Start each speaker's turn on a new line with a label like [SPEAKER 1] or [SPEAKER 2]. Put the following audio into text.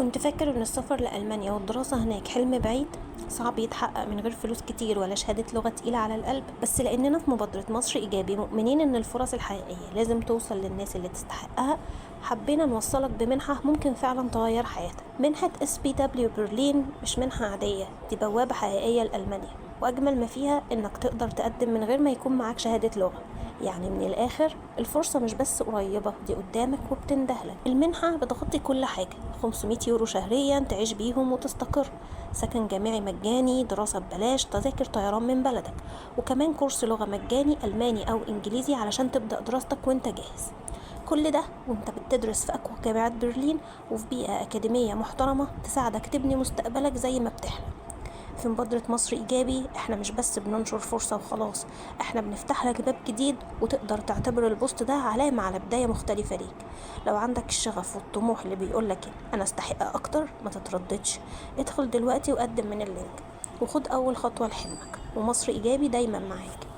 [SPEAKER 1] كنت فاكر إن السفر لألمانيا والدراسة هناك حلم بعيد صعب يتحقق من غير فلوس كتير ولا شهادة لغة تقيلة على القلب، بس لأننا في مبادرة مصر إيجابي مؤمنين إن الفرص الحقيقية لازم توصل للناس اللي تستحقها. حبينا نوصلك بمنحة ممكن فعلا تغير حياتك. منحة SPW برلين مش منحة عادية، دي بوابة حقيقية لألمانيا، وأجمل ما فيها إنك تقدر تقدم من غير ما يكون معاك شهادة لغة. يعني من الآخر الفرصة مش بس قريبة، دي قدامك وبتندهلك. المنحة بتغطي كل حاجة، 500 يورو شهريا تعيش بيهم وتستقر، سكن جامعي مجاني، دراسة ببلاش، تذاكر طيران من بلدك، وكمان كورس لغة مجاني ألماني أو إنجليزي علشان تبدأ دراستك وانت جاهز. كل ده وانت بتدرس في أقوى جامعات برلين وفي بيئة أكاديمية محترمة تساعدك تبني مستقبلك زي ما بتحلم. في مبادرة مصر إيجابي احنا مش بس بننشر فرصة وخلاص، احنا بنفتح لك باب جديد، وتقدر تعتبر البوست ده علامة على بداية مختلفة ليك. لو عندك الشغف والطموح اللي بيقولك أنا استحق أكتر، ما تترددش، ادخل دلوقتي وقدم من اللينك وخد أول خطوة لحلمك، ومصر إيجابي دايما معاك.